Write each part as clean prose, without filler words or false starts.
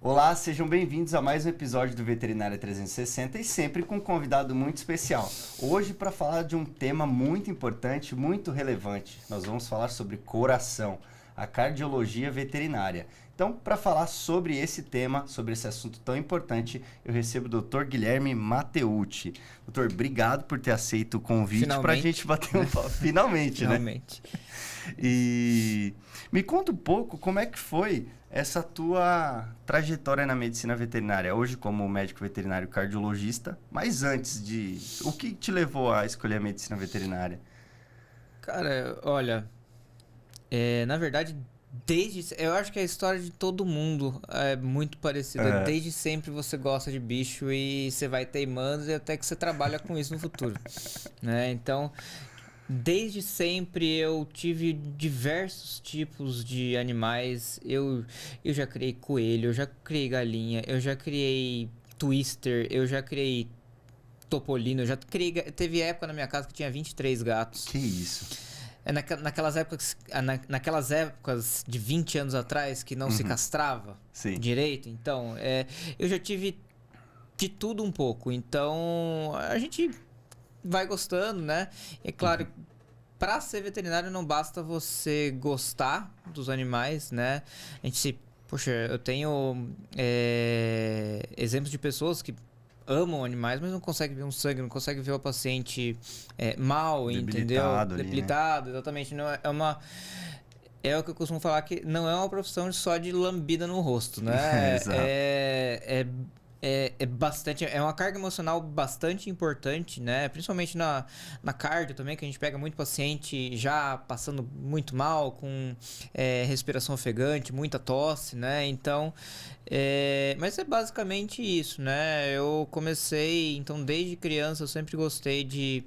Olá, sejam bem-vindos a mais um episódio do Veterinária 360 e sempre com um convidado muito especial. Hoje, para falar de um tema muito importante, muito relevante, nós vamos falar sobre coração, a cardiologia veterinária. Então, para falar sobre esse tema, sobre esse assunto tão importante, eu recebo o Dr. Guilherme Matteucci. Doutor, obrigado por ter aceito o convite para a gente bater um papo. Finalmente, né? Finalmente. E me conta um pouco como é que foi essa tua trajetória na medicina veterinária, hoje como médico veterinário cardiologista, mas antes de... O que te levou a escolher a medicina veterinária? Cara, olha, na verdade, eu acho que a história de todo mundo é muito parecida. Desde sempre você gosta de bicho e você vai teimando e até que você trabalha com isso no futuro, né? Então, desde sempre eu tive diversos tipos de animais. Eu já criei coelho, eu já criei galinha, eu já criei twister, eu já criei topolino, eu já criei... Teve época na minha casa que tinha 23 gatos. Que isso? Naquelas épocas de 20 anos atrás que não se castrava direito. Então, eu já tive de tudo um pouco. Então, a gente vai gostando, né? É claro, para ser veterinário não basta você gostar dos animais, né? Poxa, eu tenho exemplos de pessoas que amam animais, mas não conseguem ver um sangue, não conseguem ver o paciente mal, entendeu? Debilitado, né? Exatamente. Não é o que eu costumo falar, que não é uma profissão só de lambida no rosto, né? Exato. É uma carga emocional bastante importante, né? Principalmente na cardio também, que a gente pega muito paciente já passando muito mal, com respiração ofegante, muita tosse, né? Então, mas é basicamente isso, né? Eu comecei, então desde criança eu sempre gostei de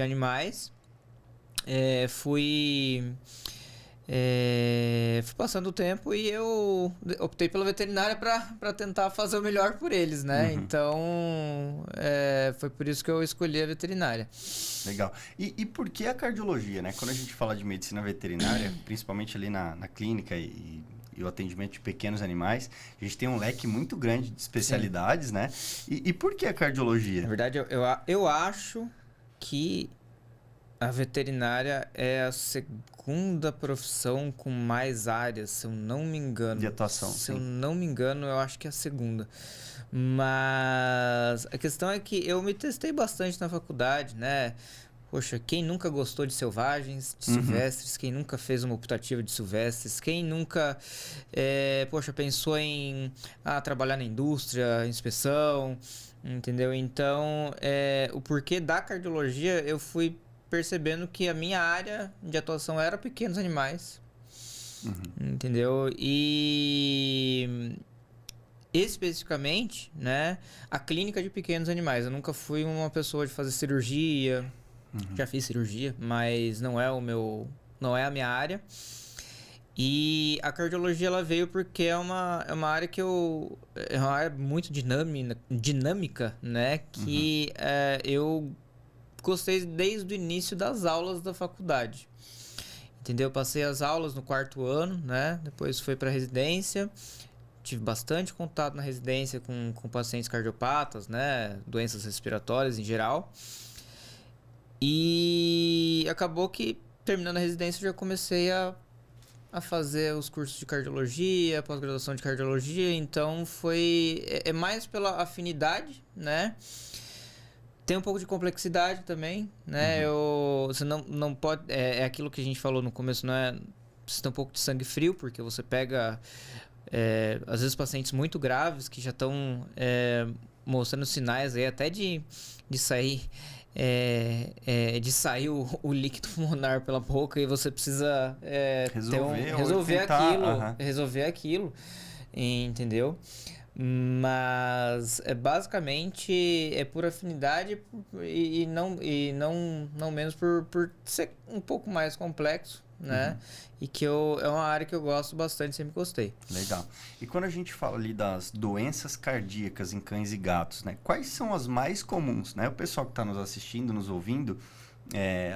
animais. Fui passando o tempo e eu optei pela veterinária para tentar fazer o melhor por eles, né? Então, foi por isso que eu escolhi a veterinária. Legal. E por que a cardiologia, né? Quando a gente fala de medicina veterinária, principalmente ali na clínica e o atendimento de pequenos animais, a gente tem um leque muito grande de especialidades, né? E por que a cardiologia? Na verdade, eu acho que a veterinária é a segunda profissão com mais áreas, se eu não me engano. De atuação, Se eu não me engano, eu acho que é a segunda. Mas a questão é que eu me testei bastante na faculdade, né? Poxa, quem nunca gostou de selvagens, de silvestres? Quem nunca fez uma optativa de silvestres? Quem nunca, pensou em trabalhar na indústria, inspeção, entendeu? Então, o porquê da cardiologia, eu fui percebendo que a minha área de atuação era pequenos animais, entendeu? E especificamente, né, a clínica de pequenos animais. Eu nunca fui uma pessoa de fazer cirurgia, já fiz cirurgia, mas não é a minha área. E a cardiologia ela veio porque é uma área que é uma área muito dinâmica, né, que eu gostei desde o início das aulas da faculdade, entendeu? Eu passei as aulas no 4º ano, né? Depois fui para residência, tive bastante contato na residência com pacientes cardiopatas, né? Doenças respiratórias em geral. E acabou que, terminando a residência, eu já comecei a fazer os cursos de cardiologia, pós-graduação de cardiologia. Então, é mais pela afinidade, né? Tem um pouco de complexidade também, né? Você não pode... É aquilo que a gente falou no começo, não é... Precisa ter um pouco de sangue frio, porque você pega... às vezes pacientes muito graves que já estão mostrando sinais aí até de sair... de sair o líquido pulmonar pela boca, e você precisa resolver aquilo, entendeu? Mas basicamente é por afinidade e não menos por ser um pouco mais complexo, né? E que é uma área que eu gosto bastante, sempre gostei. Legal. E quando a gente fala ali das doenças cardíacas em cães e gatos, né? Quais são as mais comuns, né? O pessoal que está nos assistindo, nos ouvindo,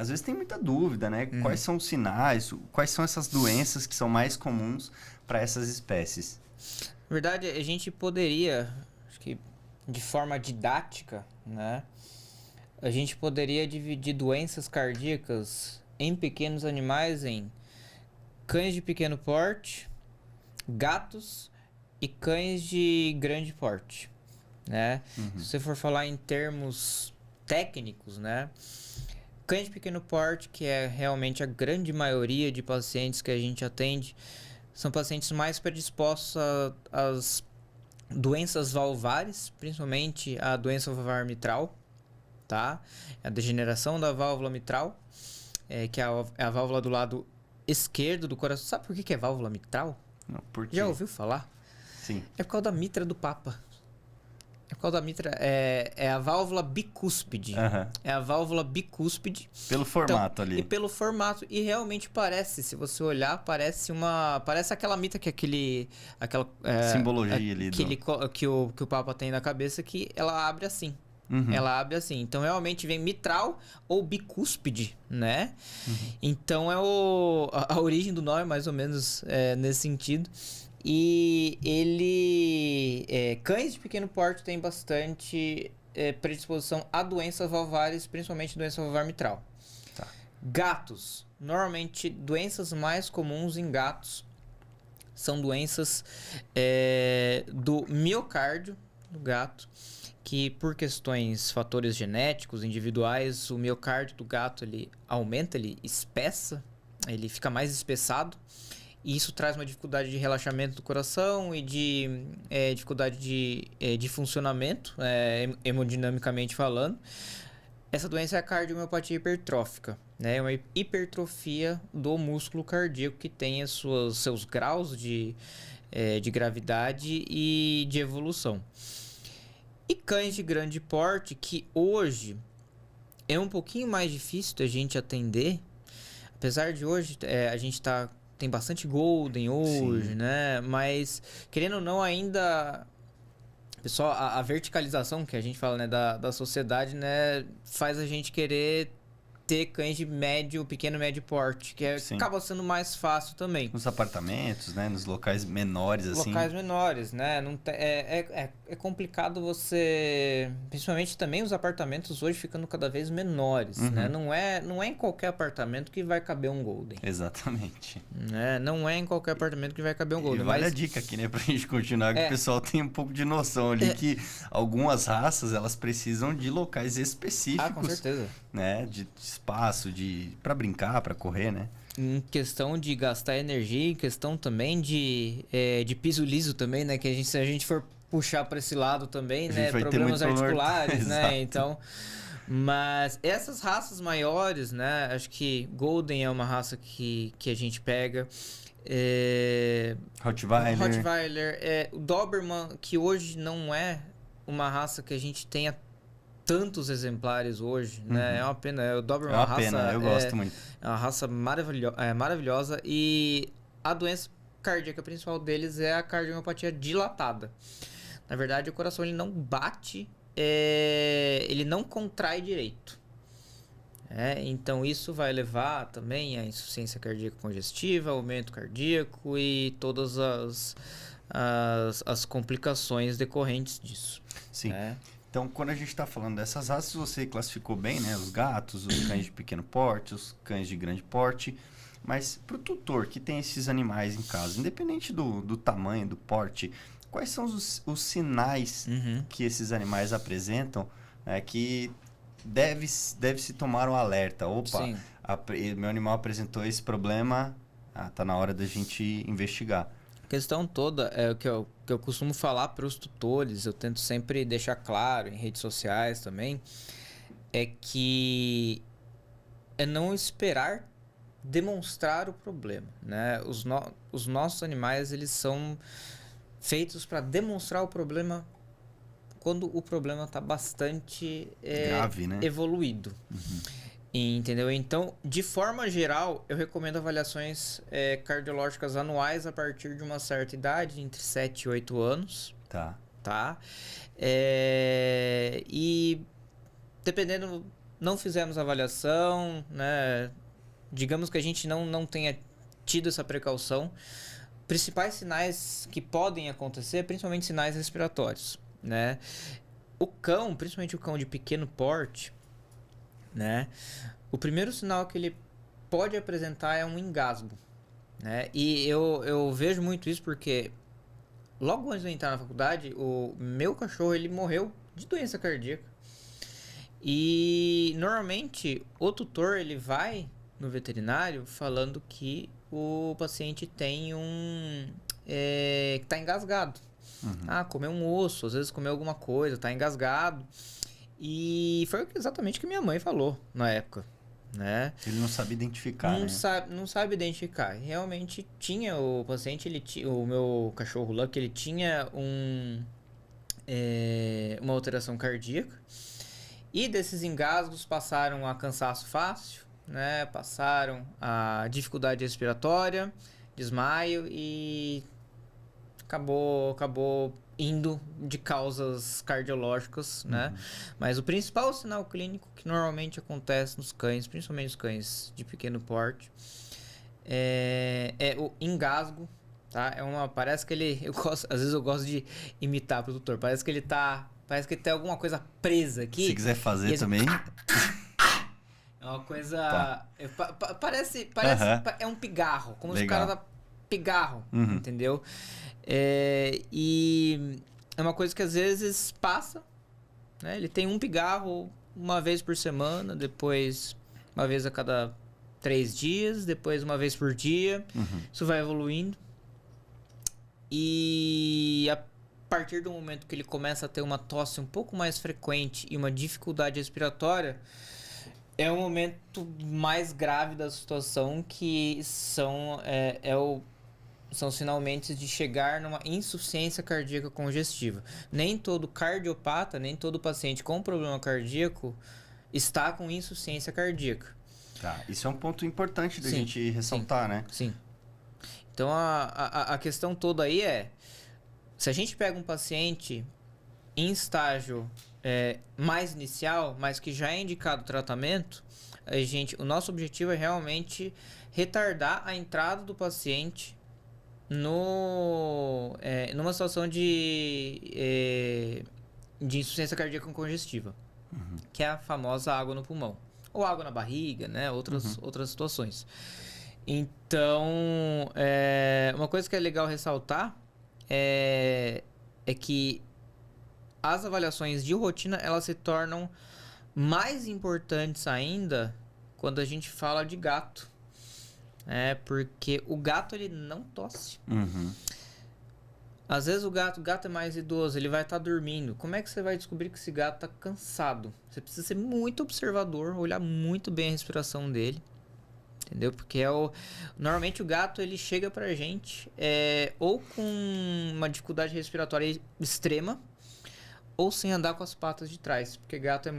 às vezes tem muita dúvida, né? Quais são os sinais, quais são essas doenças que são mais comuns para essas espécies? Na verdade, a gente poderia, acho que de forma didática, né? A gente poderia dividir doenças cardíacas em pequenos animais em cães de pequeno porte, gatos e cães de grande porte, né? Se você for falar em termos técnicos, né? Cães de pequeno porte, que é realmente a grande maioria de pacientes que a gente atende, são pacientes mais predispostos às doenças valvares, principalmente a doença valvar mitral, tá? A degeneração da válvula mitral, que é a válvula do lado esquerdo do coração. Sabe por que é válvula mitral? Não, por quê? Já ouviu falar? Sim. É por causa da mitra do Papa. É por causa da mitra. É a válvula bicúspide. É a válvula bicúspide. Pelo formato ali. E pelo formato. E realmente parece, se você olhar, parece aquela mitra que aquela simbologia ali. Que o Papa tem na cabeça, que ela abre assim. Ela abre assim. Então, realmente vem mitral ou bicúspide, né? Então, a origem do nome, mais ou menos, nesse sentido. E cães de pequeno porte têm bastante predisposição a doenças valvares, principalmente doença valvar mitral. Tá. Gatos. Normalmente, doenças mais comuns em gatos são doenças do miocárdio do gato, que por questões, fatores genéticos, individuais, o miocárdio do gato ele aumenta, ele espessa, ele fica mais espessado. E isso traz uma dificuldade de relaxamento do coração e de dificuldade de funcionamento, hemodinamicamente falando. Essa doença é a cardiomiopatia hipertrófica, né? É uma hipertrofia do músculo cardíaco que tem seus graus de gravidade e de evolução. E cães de grande porte, que hoje é um pouquinho mais difícil da gente atender, apesar de hoje a gente tem bastante Golden hoje, sim, né? Mas, querendo ou não, ainda... Pessoal, a verticalização que a gente fala, né, da sociedade, né, faz a gente querer ter cães de pequeno, médio porte, que acaba sendo mais fácil também. Nos apartamentos, né? Nos locais menores, assim. Locais menores, né? É complicado você... Principalmente também os apartamentos hoje ficando cada vez menores, né? Não é em qualquer apartamento que vai caber um Golden. Exatamente. Não é em qualquer apartamento que vai caber um Golden. E vale a dica aqui, né? Pra gente continuar, que o pessoal tem um pouco de noção ali que algumas raças, elas precisam de locais específicos. Com certeza. Né? De espaço, para brincar, para correr, né? Em questão de gastar energia, em questão também de piso liso também, né? Que se a gente for puxar para esse lado também, né? Problemas articulares, né? Então, mas essas raças maiores, né? Acho que Golden é uma raça que a gente pega. Rottweiler. O Doberman, que hoje não é uma raça que a gente tenha tantos exemplares hoje, né? É uma pena. O Doberman é uma raça... eu gosto muito. É uma raça maravilhosa. E a doença cardíaca principal deles é a cardiomiopatia dilatada. Na verdade, o coração ele não bate, ele não contrai direito. Então, isso vai levar também à insuficiência cardíaca congestiva, aumento cardíaco e todas as complicações decorrentes disso. Sim. Então, quando a gente está falando dessas raças, você classificou bem, né? Os gatos, os cães de pequeno porte, os cães de grande porte. Mas para o tutor que tem esses animais em casa, independente do tamanho, do porte, quais são os sinais que esses animais apresentam, que deve-se tomar um alerta? Opa, meu animal apresentou esse problema, tá na hora da gente investigar. A questão toda é o que eu costumo falar para os tutores, eu tento sempre deixar claro em redes sociais também, é que é não esperar demonstrar o problema, né? Os nossos animais, eles são feitos para demonstrar o problema quando o problema está bastante grave, né? Evoluído. Entendeu? Então, de forma geral, eu recomendo avaliações cardiológicas anuais a partir de uma certa idade, entre 7 e 8 anos. Tá? E dependendo, não fizemos avaliação, né? Digamos que a gente não tenha tido essa precaução. Principais sinais que podem acontecer, principalmente sinais respiratórios, né? O cão, principalmente o cão de pequeno porte, né? O primeiro sinal que ele pode apresentar é um engasgo, né? E eu vejo muito isso porque logo antes de eu entrar na faculdade, o meu cachorro, ele morreu de doença cardíaca. E normalmente o tutor, ele vai no veterinário falando que o paciente tem que está engasgado. Comeu um osso, às vezes comeu alguma coisa, está engasgado. E foi exatamente o que minha mãe falou na época, né? Ele não sabe identificar, não sabe identificar. Realmente tinha o paciente, o meu cachorro Lucky, ele tinha uma alteração cardíaca. E desses engasgos passaram a cansaço fácil, né? Passaram a dificuldade respiratória, desmaio e acabou indo de causas cardiológicas, né? Mas o principal sinal clínico que normalmente acontece nos cães, principalmente os cães de pequeno porte, é o engasgo, tá? Parece que ele, às vezes eu gosto de imitar o produtor, parece que ele tem alguma coisa presa aqui. Se quiser fazer também. É uma coisa... Parece é um pigarro, como se o cara tá pigarro, entendeu? E é uma coisa que às vezes passa, né? Ele tem um pigarro uma vez por semana, depois uma vez a cada 3 dias, depois uma vez por dia. Isso vai evoluindo. E a partir do momento que ele começa a ter uma tosse um pouco mais frequente e uma dificuldade respiratória, é o momento mais grave da situação, que são sinalmente de chegar numa insuficiência cardíaca congestiva. Nem todo cardiopata, nem todo paciente com problema cardíaco está com insuficiência cardíaca. Tá, isso é um ponto importante da gente ressaltar, né? Sim. Então, a questão toda aí se a gente pega um paciente em estágio mais inicial, mas que já é indicado tratamento, o nosso objetivo é realmente retardar a entrada do paciente numa situação de insuficiência cardíaca congestiva, que é a famosa água no pulmão, ou água na barriga, né? Outras situações. Então, uma coisa que é legal ressaltar é que as avaliações de rotina, elas se tornam mais importantes ainda quando a gente fala de gato. Porque o gato, ele não tosse. Às vezes o gato é mais idoso, ele vai estar dormindo. Como é que você vai descobrir que esse gato está cansado? Você precisa ser muito observador, olhar muito bem a respiração dele. Entendeu? Porque normalmente o gato, ele chega pra gente ou com uma dificuldade respiratória extrema, ou sem andar com as patas de trás. Porque gato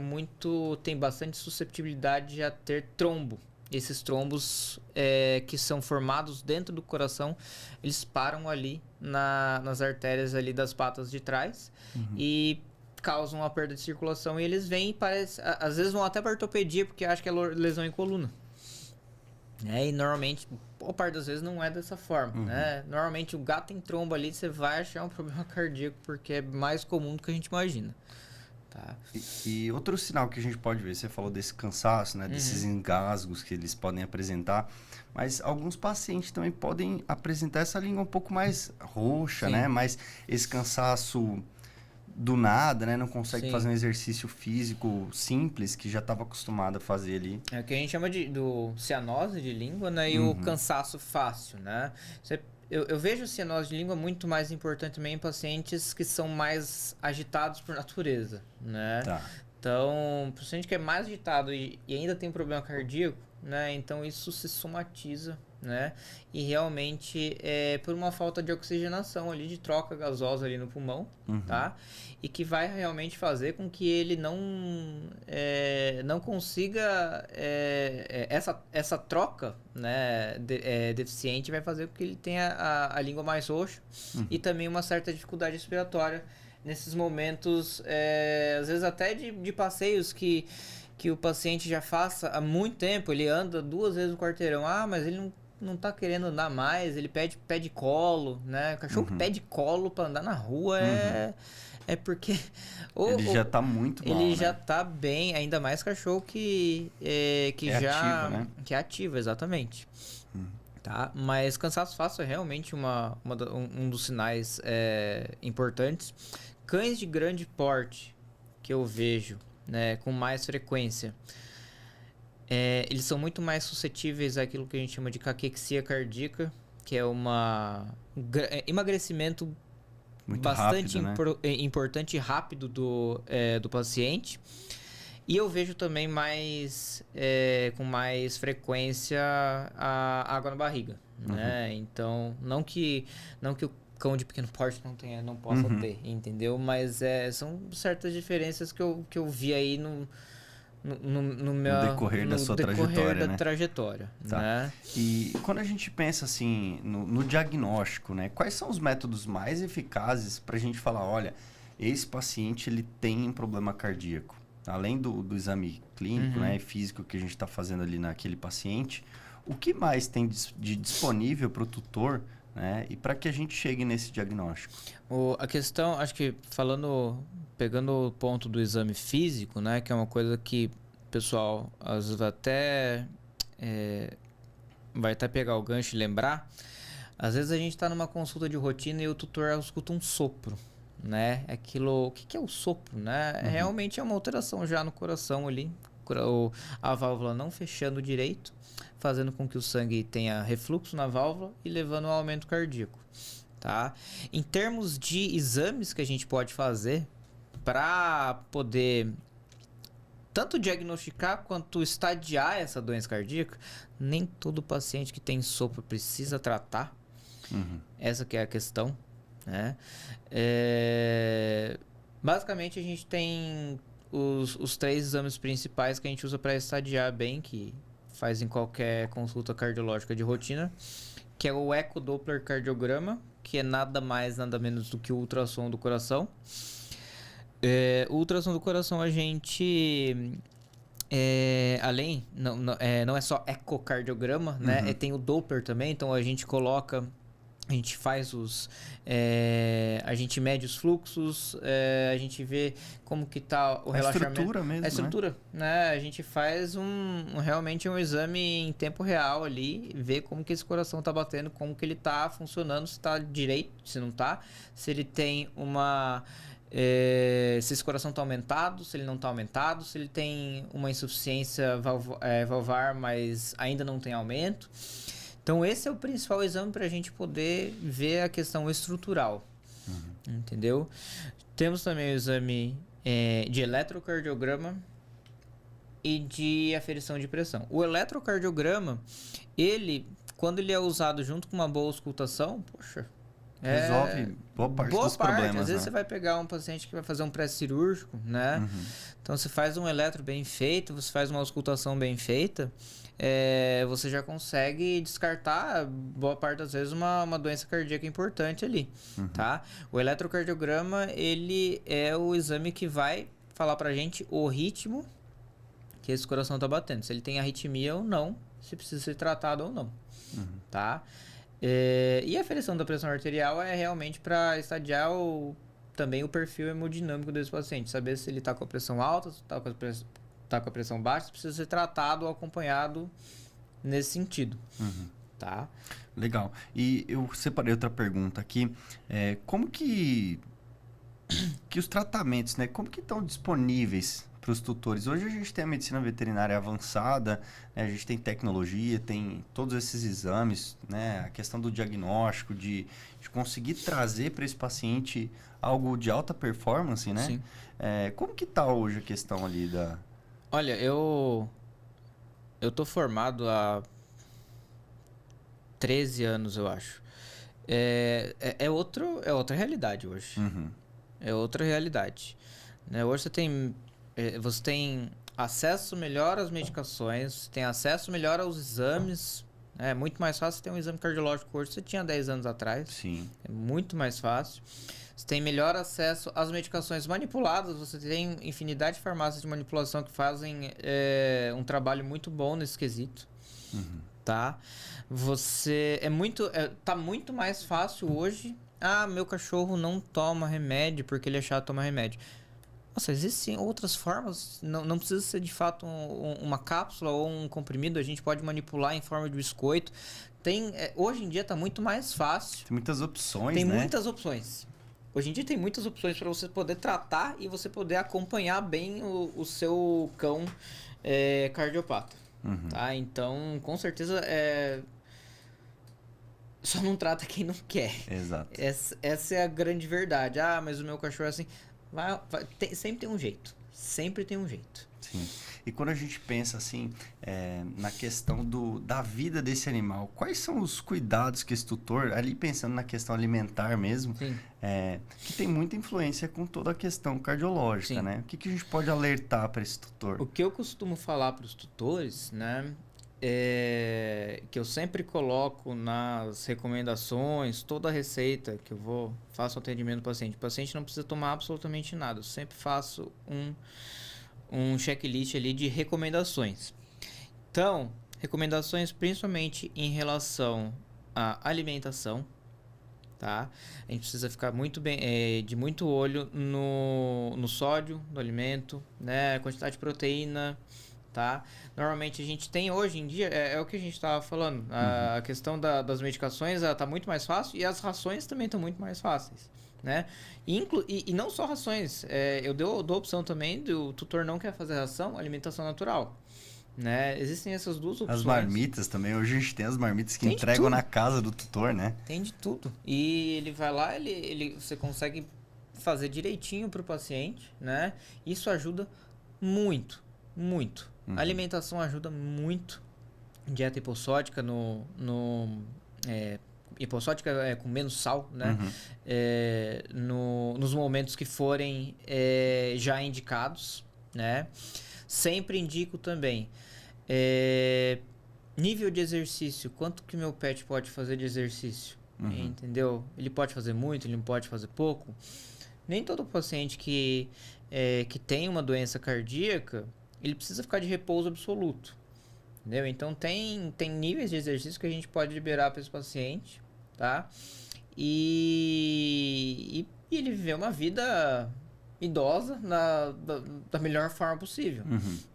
tem bastante susceptibilidade a ter trombo. Esses trombos que são formados dentro do coração, eles param ali nas artérias ali das patas de trás e causam uma perda de circulação. E eles vêm às vezes vão até para ortopedia, porque acham que é lesão em coluna. E normalmente, boa parte das vezes não é dessa forma, né? Normalmente o gato tem trombo ali, você vai achar um problema cardíaco, porque é mais comum do que a gente imagina. Tá. E outro sinal que a gente pode ver, você falou desse cansaço, né? Desses engasgos que eles podem apresentar, mas alguns pacientes também podem apresentar essa língua um pouco mais roxa, né? Mas esse cansaço do nada, né? Não consegue fazer um exercício físico simples que já estava acostumado a fazer ali. É o que a gente chama do cianose de língua, né? E o cansaço fácil, né? Eu vejo a cianose de língua muito mais importante também em pacientes que são mais agitados por natureza, né? Tá. Então, o paciente que é mais agitado e ainda tem problema cardíaco, né? Então, isso se somatiza, né? E realmente é por uma falta de oxigenação ali, de troca gasosa ali no pulmão, tá? E que vai realmente fazer com que ele não consiga... essa troca, né, deficiente vai fazer com que ele tenha a língua mais roxa e também uma certa dificuldade respiratória nesses momentos, às vezes até de passeios que que o paciente já faça há muito tempo, ele anda 2 vezes no quarteirão. Mas ele não tá querendo andar mais, ele pede pé de colo, né? O cachorro que pede colo para andar na rua é porque... Ele já tá muito mal, ele já tá bem, ainda mais cachorro que já... ativo, né? Que é ativo, exatamente. Tá? Mas cansaço fácil é realmente um dos sinais importantes. Cães de grande porte que eu vejo, né, com mais frequência, eles são muito mais suscetíveis àquilo que a gente chama de caquexia cardíaca, que é emagrecimento muito bastante rápido, né? importante e rápido do paciente. E eu vejo também com mais frequência a água na barriga, né? Então, não que o cão de pequeno porte não possa ter, entendeu? Mas são certas diferenças que eu vi aí no decorrer da sua trajetória, tá, né? E quando a gente pensa assim no diagnóstico, né? Quais são os métodos mais eficazes para a gente falar, olha, esse paciente ele tem um problema cardíaco? Além do exame clínico, né, físico que a gente está fazendo ali naquele paciente, o que mais tem de disponível para o tutor, né, e para que a gente chegue nesse diagnóstico? A questão, acho que pegando o ponto do exame físico, né, que é uma coisa que o pessoal às vezes vai até pegar o gancho e lembrar, às vezes a gente está numa consulta de rotina e o tutor escuta um sopro. Né? O que é o sopro, né? Realmente é uma alteração já no coração ali, a válvula não fechando direito, fazendo com que o sangue tenha refluxo na válvula e levando ao aumento cardíaco, tá? Em termos de exames que a gente pode fazer para poder tanto diagnosticar quanto estadiar essa doença cardíaca, nem todo paciente que tem sopro precisa tratar. Essa que é a questão. Né? Basicamente a gente tem os 3 exames principais que a gente usa para estadiar bem, que faz em qualquer consulta cardiológica de rotina, que é o ecodoppler cardiograma, que é nada mais, nada menos do que o ultrassom do coração. O ultrassom do coração a gente... não é só ecocardiograma, né? Tem o Doppler também, então a gente faz a gente mede os fluxos, a gente vê como que tá o relaxamento. A estrutura mesmo, a estrutura, né? A gente faz realmente um exame em tempo real ali, vê como que esse coração tá batendo, como que ele tá funcionando, se tá direito, se não tá, se ele tem se esse coração tá aumentado, se ele não tá aumentado, se ele tem uma insuficiência valvar, mas ainda não tem aumento. Então, esse é o principal exame para a gente poder ver a questão estrutural, entendeu? Temos também o exame de eletrocardiograma e de aferição de pressão. O eletrocardiograma, quando ele é usado junto com uma boa auscultação, resolve boa parte dos problemas. Às vezes você vai pegar um paciente que vai fazer um pré-cirúrgico, né? Então, você faz um eletro bem feito, você faz uma auscultação bem feita, você já consegue descartar, boa parte das vezes, uma doença cardíaca importante ali, tá? O eletrocardiograma, ele é o exame que vai falar pra gente o ritmo que esse coração tá batendo, se ele tem arritmia ou não, se precisa ser tratado ou não, tá? E a aferição da pressão arterial é realmente para estadiar também o perfil hemodinâmico desse paciente, saber se ele está com a pressão alta, se está com a pressão baixa, se precisa ser tratado ou acompanhado nesse sentido. Tá? Legal. E eu separei outra pergunta aqui. Como que os tratamentos, né? Como que estão disponíveis para os tutores? Hoje a gente tem a medicina veterinária avançada, né? A gente tem tecnologia, tem todos esses exames, né? A questão do diagnóstico, de conseguir trazer para esse paciente algo de alta performance, né? Sim. Como que está hoje a questão ali da... Olha, eu tô formado há 13 anos, eu acho. É outra realidade hoje. É outra realidade. Né? Hoje você tem acesso melhor às medicações, você tem acesso melhor aos exames. É muito mais fácil ter um exame cardiológico hoje que você tinha 10 anos atrás. Sim. É muito mais fácil. você tem melhor acesso às medicações manipuladas, você tem infinidade de farmácias de manipulação que fazem um trabalho muito bom nesse quesito, tá? Tá muito mais fácil hoje. Meu cachorro não toma remédio porque ele é chato tomar remédio. Nossa, existem outras formas, não precisa ser de fato uma cápsula ou um comprimido, a gente pode manipular em forma de biscoito. Hoje em dia está muito mais fácil. Tem muitas opções, né? Tem muitas opções. Hoje em dia tem muitas opções para você poder tratar e você poder acompanhar bem o seu cão cardiopata. Tá? Então, com certeza, só não trata quem não quer. Exato. Essa é a grande verdade. Mas o meu cachorro é assim... sempre tem um jeito. Sempre tem um jeito. Sim. E quando a gente pensa assim, na questão da vida desse animal, quais são os cuidados que esse tutor, ali pensando na questão alimentar mesmo, que tem muita influência com toda a questão cardiológica, Sim. né? O que a gente pode alertar para esse tutor? O que eu costumo falar para os tutores, né? Que eu sempre coloco nas recomendações, toda a receita que eu faço atendimento do paciente. O paciente não precisa tomar absolutamente nada. Eu sempre faço um checklist ali de recomendações. Então, recomendações principalmente em relação à alimentação, tá? A gente precisa ficar muito bem, de muito olho no sódio do alimento, né? Quantidade de proteína, tá? Normalmente a gente tem hoje em dia, é o que a gente estava falando, a questão das medicações está muito mais fácil e as rações também estão muito mais fáceis, né? E não só rações, eu dou a opção também do tutor não quer fazer ração, alimentação natural, né? Existem essas duas opções. As marmitas também, hoje a gente tem as marmitas que entregam na casa do tutor, né? Tem de tudo. E ele vai lá, você consegue fazer direitinho para o paciente, né? Isso ajuda muito, muito. A alimentação ajuda muito. Dieta hipossódica hipossódica com menos sal, né? Nos momentos que forem já indicados, né? Sempre indico também nível de exercício. Quanto que meu pet pode fazer de exercício? Entendeu? Ele pode fazer muito, ele não pode fazer pouco. Nem todo paciente que tem uma doença cardíaca ele precisa ficar de repouso absoluto, entendeu? Então, tem níveis de exercício que a gente pode liberar para esse paciente, tá? E ele viver uma vida idosa da melhor forma possível,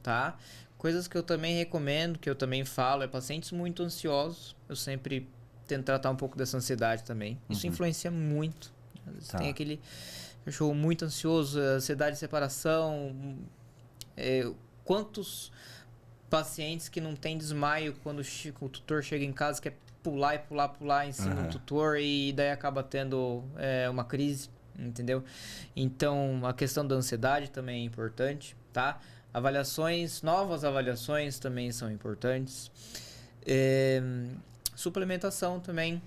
tá? Coisas que eu também recomendo, que eu também falo, pacientes muito ansiosos, eu sempre tento tratar um pouco dessa ansiedade também. Isso influencia muito. Às vezes tem aquele cachorro muito ansioso, ansiedade de separação... Quantos pacientes que não tem desmaio quando o tutor chega em casa, quer pular e pular em cima do tutor e daí acaba tendo uma crise, entendeu? Então, a questão da ansiedade também é importante, tá? Novas avaliações também são importantes. Suplementação também,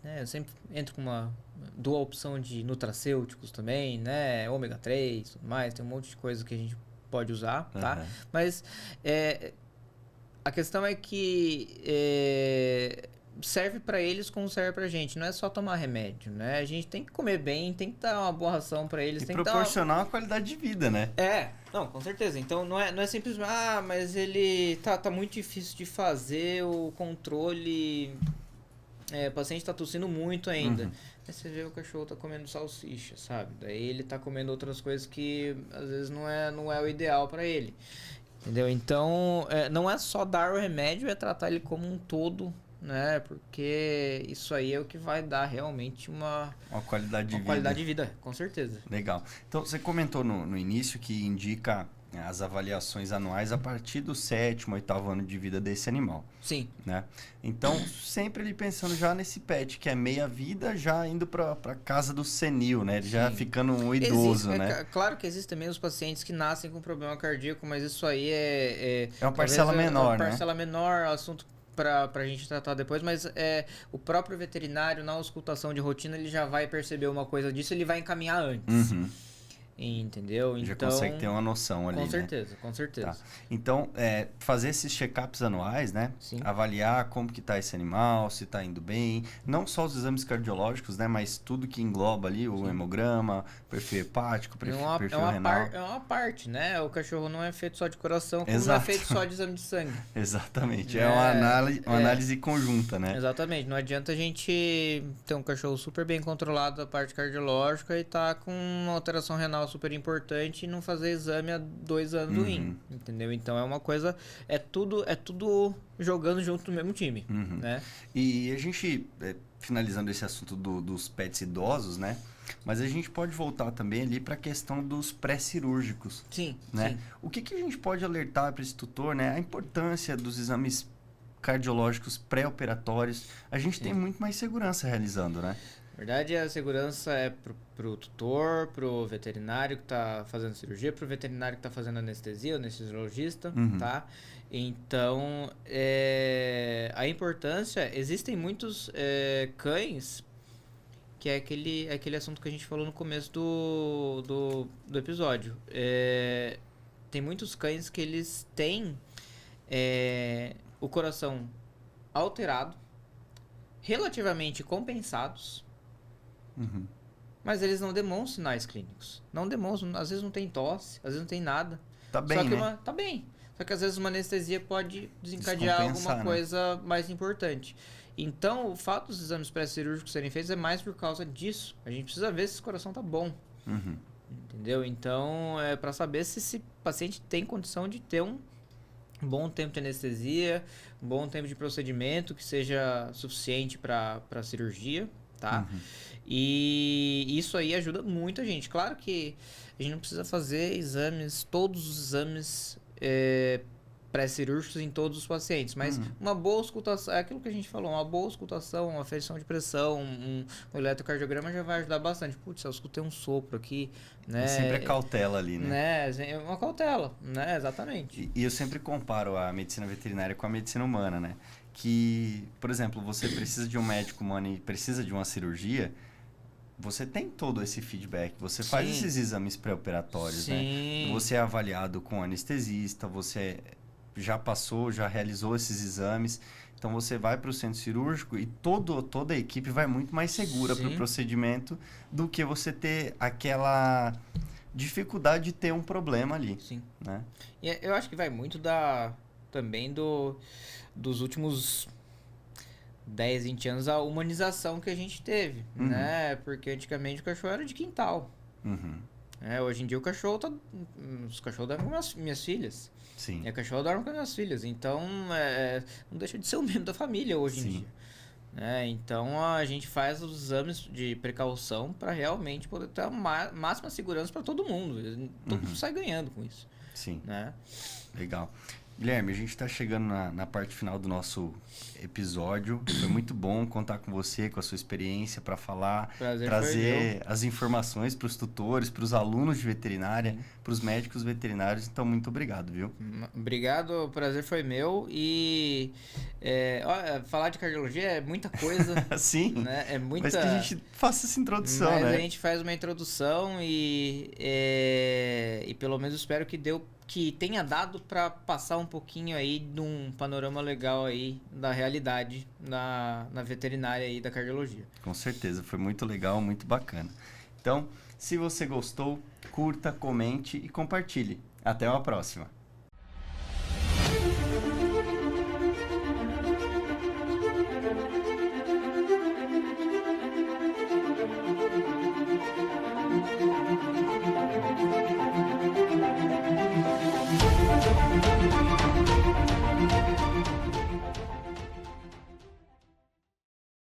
né? Eu sempre entro com dou a opção de nutracêuticos também, né? Ômega 3, tudo mais, tem um monte de coisa que a gente pode usar, tá? Mas a questão é que serve para eles como serve pra gente. Não é só tomar remédio, né? A gente tem que comer bem, tem que dar uma boa ração para eles. E tem proporcionar uma qualidade de vida, né? Não, com certeza. Então não é simplesmente, mas ele tá muito difícil de fazer o controle. O paciente tá tossindo muito ainda. Aí você vê o cachorro tá comendo salsicha, sabe? Daí ele tá comendo outras coisas que às vezes não é o ideal para ele. Entendeu? Então, não é só dar o remédio, é tratar ele como um todo, né? Porque isso aí é o que vai dar realmente uma qualidade de vida. Qualidade de vida, com certeza. Legal. Então, você comentou no início que indica as avaliações anuais a partir do 7º, 8º ano de vida desse animal. Sim. Né? Então, sempre ele pensando já nesse pet, que é meia vida, já indo para casa do senil, né? Ele já ficando um idoso, né? Claro que existem também os pacientes que nascem com problema cardíaco, mas isso aí é uma parcela menor, né? É uma parcela menor, assunto para a gente tratar depois, mas o próprio veterinário, na auscultação de rotina, ele já vai perceber uma coisa disso, ele vai encaminhar antes. entendeu? Já consegue ter uma noção ali, com certeza, né? Com certeza. Tá. Então, fazer esses check-ups anuais, né? Sim. Avaliar como que tá esse animal, se tá indo bem. Não só os exames cardiológicos, né? Mas tudo que engloba ali, o hemograma, perfil hepático, perfil renal. É uma parte, né? O cachorro não é feito só de coração, como Exato. não é feito só de exame de sangue. Exatamente. É uma análise conjunta, né? Exatamente. Não adianta a gente ter um cachorro super bem controlado da parte cardiológica e tá com uma alteração renal super importante e não fazer exame há 2 anos do rim, entendeu? Então é uma coisa, é tudo jogando junto no mesmo time, né? E a gente, finalizando esse assunto dos pets idosos, né? Mas a gente pode voltar também ali para a questão dos pré-cirúrgicos. Sim, né? sim. O que a gente pode alertar para esse tutor, né? A importância dos exames cardiológicos pré-operatórios. A gente tem muito mais segurança realizando, né? Na verdade, a segurança é pro tutor, pro veterinário que está fazendo cirurgia, pro veterinário que está fazendo anestesia, o anestesiologista, tá? Então, a importância... Existem muitos cães, que é aquele assunto que a gente falou no começo do episódio. Tem muitos cães que eles têm o coração alterado, relativamente compensados, mas eles não demonstram sinais clínicos. Não demonstram, às vezes não tem tosse, às vezes não tem nada. Tá bem, né? Tá bem. Só que às vezes uma anestesia pode desencadear alguma coisa mais importante. Então, o fato dos exames pré-cirúrgicos serem feitos é mais por causa disso. A gente precisa ver se esse coração tá bom. Entendeu? Então, é para saber se esse paciente tem condição de ter um bom tempo de anestesia, um bom tempo de procedimento que seja suficiente para cirurgia, tá? E isso aí ajuda muito a gente. Claro que a gente não precisa fazer todos os exames pré-cirúrgicos em todos os pacientes, mas uma boa auscultação, é aquilo que a gente falou, uma boa auscultação, uma aferição de pressão, um eletrocardiograma já vai ajudar bastante. Putz, eu escutei um sopro aqui, né? Sempre é cautela ali, né? Uma cautela, né? Exatamente. E eu sempre comparo a medicina veterinária com a medicina humana, né? Que, por exemplo, você precisa de um médico humano e precisa de uma cirurgia, você tem todo esse feedback, você faz esses exames pré-operatórios, né? Você é avaliado com anestesista, você já realizou esses exames, então você vai para o centro cirúrgico e toda a equipe vai muito mais segura para o procedimento do que você ter aquela dificuldade de ter um problema ali. Sim. Né? E eu acho que vai muito também dos últimos 10, 20 anos, a humanização que a gente teve, né? Porque antigamente o cachorro era de quintal. Hoje em dia os cachorros dormem com minhas filhas. Sim. E a cachorra dorme com as minhas filhas. Então, não deixa de ser um membro da família hoje em dia. Então, a gente faz os exames de precaução para realmente poder ter a máxima segurança para todo mundo. Todo mundo sai ganhando com isso. Sim. Né? Legal. Guilherme, a gente está chegando na parte final do nosso episódio. Foi muito bom contar com você, com a sua experiência para falar, trazer as informações para os tutores, para os alunos de veterinária, para os médicos veterinários. Então, muito obrigado, viu? Obrigado, o prazer foi meu. E falar de cardiologia é muita coisa. Sim, né? É muita... mas que a gente faça essa introdução, mas né? a gente faz uma introdução e pelo menos espero que tenha dado para passar um pouquinho aí de um panorama legal aí da realidade na veterinária aí da cardiologia. Com certeza, foi muito legal, muito bacana. Então, se você gostou, curta, comente e compartilhe. Até uma próxima!